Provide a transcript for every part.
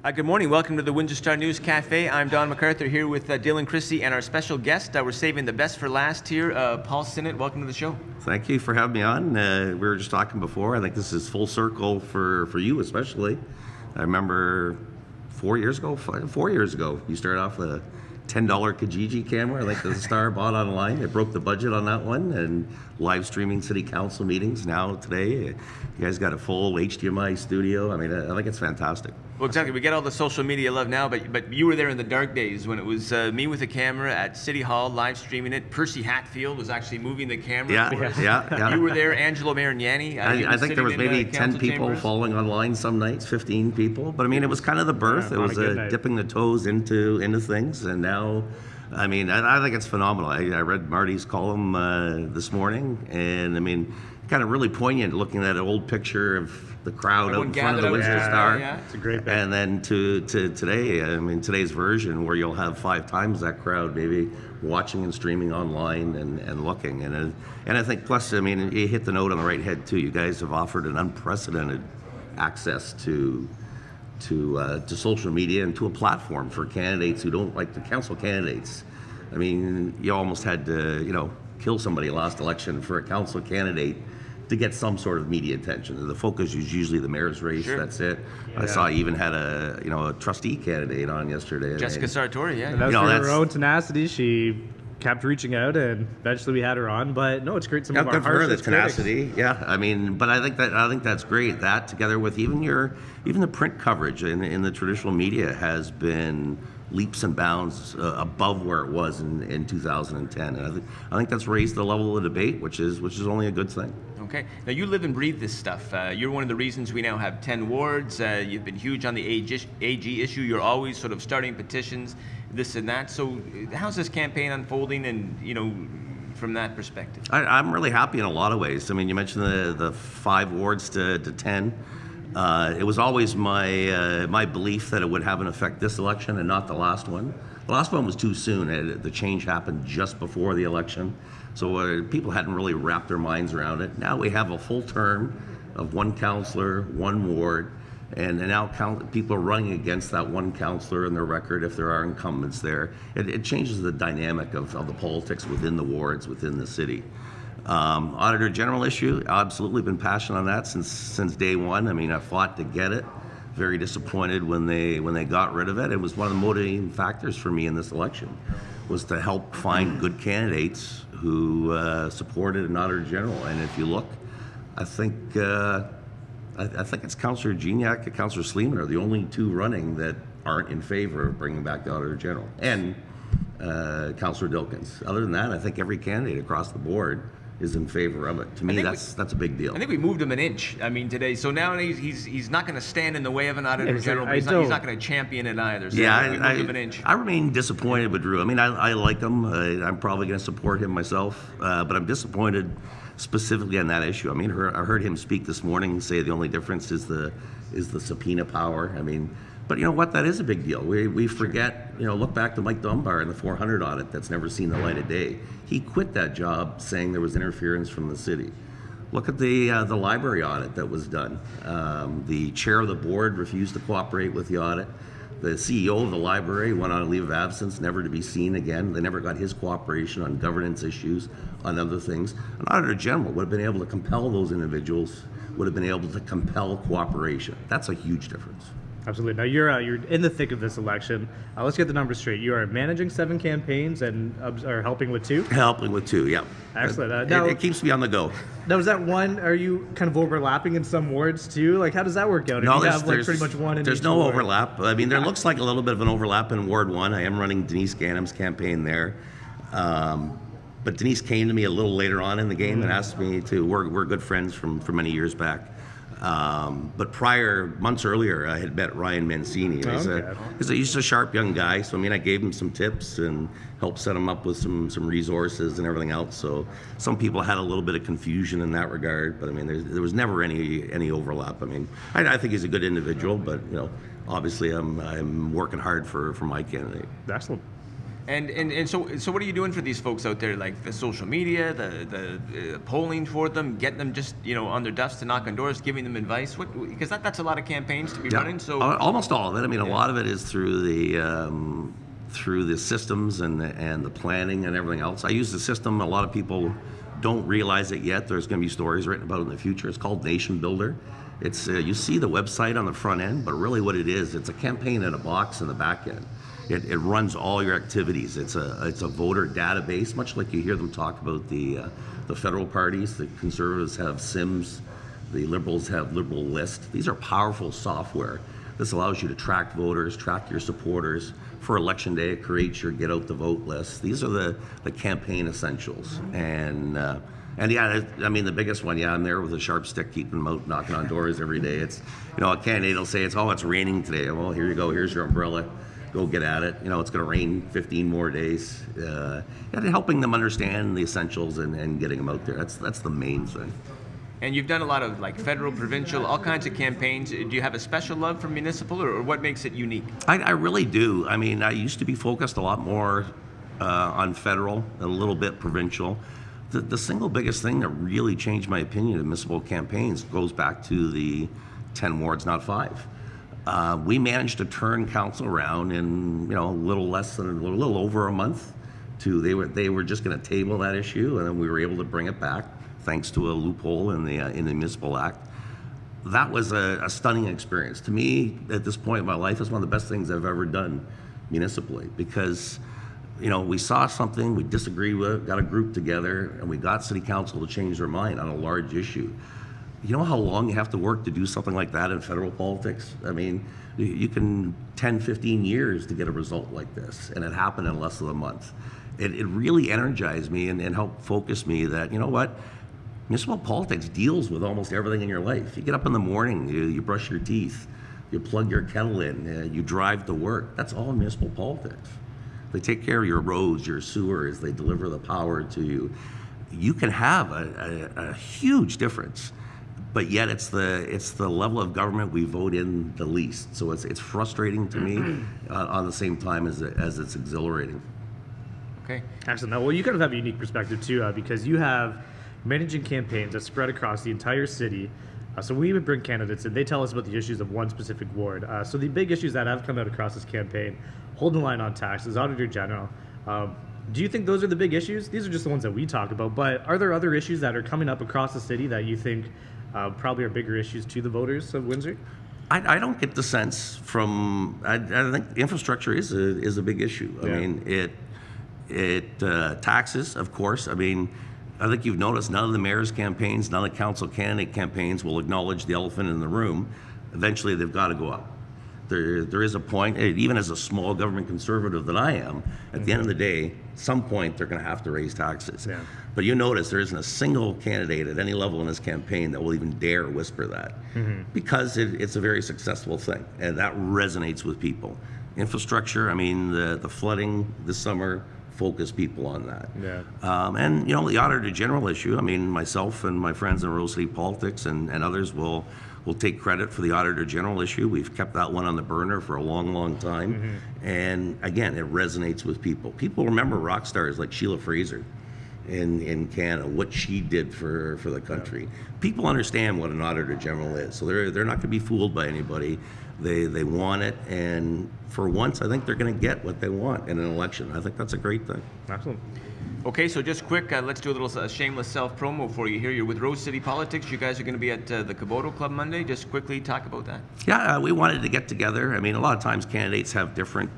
Good morning. Welcome to the Windsor Star News Cafe. I'm Don McArthur here with Dylan Kristy and our special guest. We're saving the best for last here. Paul Synnott, welcome to the show. Thank you for having me on. We were just talking before. I think this is full circle for you especially. I remember 4 years ago, you started off with a $10 Kijiji camera, like the Star bought online. It broke the budget on that one, and live streaming city council meetings now today. You guys got a full HDMI studio. I mean, I think it's fantastic. Well, exactly. We get all the social media love now, but you were there in the dark days when it was me with a camera at City Hall live streaming it. Percy Hatfield was actually moving the camera. Yeah. You were there, Angelo Marignani. I think there was maybe 10 people chambers. following online some nights, 15 people. But I mean, it was kind of the birth. It was dipping the toes into things, and now, I mean, I think it's phenomenal. I read Marty's column this morning, and I mean, kind of really poignant looking at an old picture of the crowd out in front of the Windsor Star. Yeah. It's a great picture. And then to today, I mean, today's version where you'll have 5 times that crowd maybe watching and streaming online and looking. And I think plus, I mean, you hit the note on the right head too. You guys have offered an unprecedented access to social media and to a platform for candidates who don't like the council candidates. I mean, you almost had to, kill somebody last election for a council candidate to get some sort of media attention. The focus is usually the mayor's race. Sure. That's it. Yeah. I saw you even had a trustee candidate on yesterday. Jessica Sartori, yeah. And that's her own tenacity. She kept reaching out, and eventually we had her on. But no, it's great. Some of our harshest tenacity. Critics. Yeah, I mean, but I think that's great. That together with even the print coverage in the traditional media has been leaps and bounds above where it was in 2010, and I think that's raised the level of the debate, which is only a good thing. Okay. Now you live and breathe this stuff. You're one of the reasons we now have 10 wards. You've been huge on the AG issue. You're always sort of starting petitions, this and that. So how's this campaign unfolding, and from that perspective? I'm really happy in a lot of ways. I mean, you mentioned the 5 wards to 10. It was always my belief that it would have an effect this election and not the last one. The last one was too soon. The change happened just before the election, so people hadn't really wrapped their minds around it. Now we have a full term of 1 councillor, 1 ward, and now people are running against that 1 councillor in their record if there are incumbents there. It changes the dynamic of the politics within the wards, within the city. Auditor General issue, absolutely been passionate on that since day one. I mean, I fought to get it. Very disappointed when they got rid of it. It was one of the motivating factors for me in this election, was to help find good candidates who supported an Auditor General. And if you look, I think it's Councillor Gignac and Councillor Sleeman are the only 2 running that aren't in favor of bringing back the Auditor General, and Councillor Dilkins. Other than that, I think every candidate across the board is in favor of it. To me, that's a big deal. I think we moved him an inch. I mean, today. So now he's not going to stand in the way of an Auditor General. But he's not going to champion it either. So yeah, we moved him an inch. I remain disappointed with Drew. I mean, I like him. I'm probably going to support him myself. But I'm disappointed specifically on that issue. I mean, I heard him speak this morning, say the only difference is the subpoena power. I mean, but you know what? That is a big deal. We forget, look back to Mike Dunbar and the 400 audit that's never seen the light of day. He quit that job saying there was interference from the city. Look at the library audit that was done. The chair of the board refused to cooperate with the audit. The CEO of the library went on a leave of absence, never to be seen again. They never got his cooperation on governance issues, on other things. An Auditor General would have been able to compel those individuals, would have been able to compel cooperation. That's a huge difference. Absolutely. Now you're in the thick of this election. Let's get the numbers straight. You are managing 7 campaigns and are helping with 2? Helping with 2, yeah. Excellent. Now, it keeps me on the go. Now, is that one? Are you kind of overlapping in some wards too? Like, how does that work out? No, you have pretty much one in there's each no ward? overlap. I mean, there looks like a little bit of an overlap in Ward 1. I am running Denise Gannam's campaign there. But Denise came to me a little later on in the game and asked me to. We're good friends from many years back. But months earlier, I had met Ryan Mancini. He's a sharp young guy, so I mean, I gave him some tips and helped set him up with some resources and everything else. So some people had a little bit of confusion in that regard, but I mean, there was never any overlap. I mean, I think he's a good individual, but obviously I'm working hard for my candidate. Excellent. And so what are you doing for these folks out there, like the social media, the polling for them, getting them just, you know, on their duffs to knock on doors, giving them advice? Because that's a lot of campaigns to be running. So almost all of it. I mean, a lot of it is through the systems and the planning and everything else. I use the system. A lot of people don't realize it yet. There's going to be stories written about it in the future. It's called Nation Builder. It's you see the website on the front end, but really what it is, it's a campaign in a box in the back end. It runs all your activities. It's a voter database, much like you hear them talk about the federal parties. The Conservatives have Sims, the Liberals have Liberal List. These are powerful software. This allows you to track voters, track your supporters. For Election Day, it creates your get out the vote list. These are the campaign essentials. And yeah, I mean, the biggest one, yeah, I'm there with a sharp stick, keeping them out, knocking on doors every day. It's, you know, a candidate will say, it's raining today. Well, here you go, here's your umbrella. Go get at it. You know, it's going to rain 15 more days. And helping them understand the essentials and getting them out there. That's the main thing. And you've done a lot of like federal, provincial, all kinds of campaigns. Do you have a special love for municipal, or what makes it unique? I really do. I mean, I used to be focused a lot more on federal, a little bit provincial. The single biggest thing that really changed my opinion of municipal campaigns goes back to the 10 wards, not 5. We managed to turn council around in, you know, a little over a month. They were just going to table that issue, and then we were able to bring it back thanks to a loophole in the Municipal Act. That was a stunning experience. To me, at this point in my life, it's one of the best things I've ever done municipally, because, you know, we saw something we disagreed with, got a group together, and we got City Council to change their mind on a large issue. You know how long you have to work to do something like that in federal politics? I mean, you can 10, 15 years to get a result like this, and it happened in less than a month. It really energized me and helped focus me that, you know what, municipal politics deals with almost everything in your life. You get up in the morning, you brush your teeth, you plug your kettle in, you drive to work. That's all municipal politics. They take care of your roads, your sewers, they deliver the power to you. You can have a huge difference. But yet it's the level of government we vote in the least. So it's frustrating to me on the same time as it's exhilarating. Okay. Excellent. Now, well, you kind of have a unique perspective too, because you have managing campaigns that spread across the entire city. So we would bring candidates and they tell us about the issues of one specific ward. So the big issues that have come out across this campaign: holding the line on taxes, Auditor General. Do you think those are the big issues? These are just the ones that we talk about, but are there other issues that are coming up across the city that you think probably are bigger issues to the voters of Windsor? I don't get the sense from, I think infrastructure is a big issue. I mean, taxes, of course. I mean, I think you've noticed none of the mayor's campaigns, none of the council candidate campaigns will acknowledge the elephant in the room. Eventually, they've got to go up. There is a point, even as a small government conservative that I am, at the end of the day, some point they're going to have to raise taxes. Yeah. But you notice there isn't a single candidate at any level in this campaign that will even dare whisper that, because it's a very successful thing, and that resonates with people. Infrastructure, I mean, the flooding this summer focused people on that. Yeah. And, you know, the Auditor General issue, I mean, myself and my friends in rural city politics and others will take credit for the Auditor General issue. We've kept that one on the burner for a long, long time. And again, it resonates with people. People remember rock stars like Sheila Fraser in Canada, what she did for the country. People understand what an Auditor General is, so they're not going to be fooled by anybody. They want it, and for once, I think they're going to get what they want in an election. I think that's a great thing. Excellent. Okay, so just quick, let's do a little shameless self-promo for you here. You're with Rose City Politics. You guys are going to be at the Caboto Club Monday. Just quickly talk about that. Yeah, we wanted to get together. I mean, a lot of times candidates have different,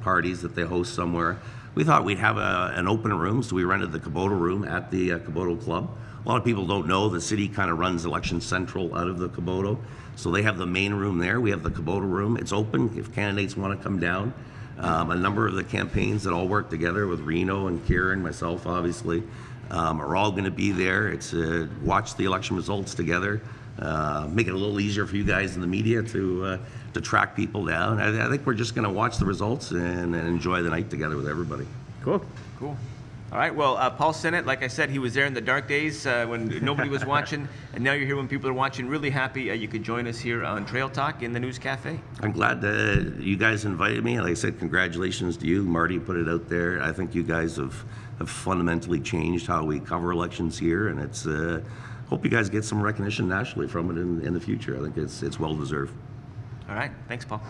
parties that they host somewhere. We thought we'd have an open room, so we rented the Caboto room at the Caboto Club. A lot of people don't know the city kind of runs Election Central out of the Caboto, so they have the main room there. We have the Caboto room. It's open if candidates want to come down. A number of the campaigns that all work together with Reno and Kieran, myself obviously, are all going to be there. It's watch the election results together, make it a little easier for you guys in the media to track people down. I think we're just going to watch the results and enjoy the night together with everybody. Cool. Cool. All right, well, Paul Synnott, like I said, he was there in the dark days when nobody was watching, and now you're here when people are watching. Really happy you could join us here on Trail Talk in the News Cafe. I'm glad that you guys invited me. Like I said, congratulations to you. Marty put it out there. I think you guys have fundamentally changed how we cover elections here, and it's hope you guys get some recognition nationally from it in the future. I think it's well deserved. All right, thanks, Paul.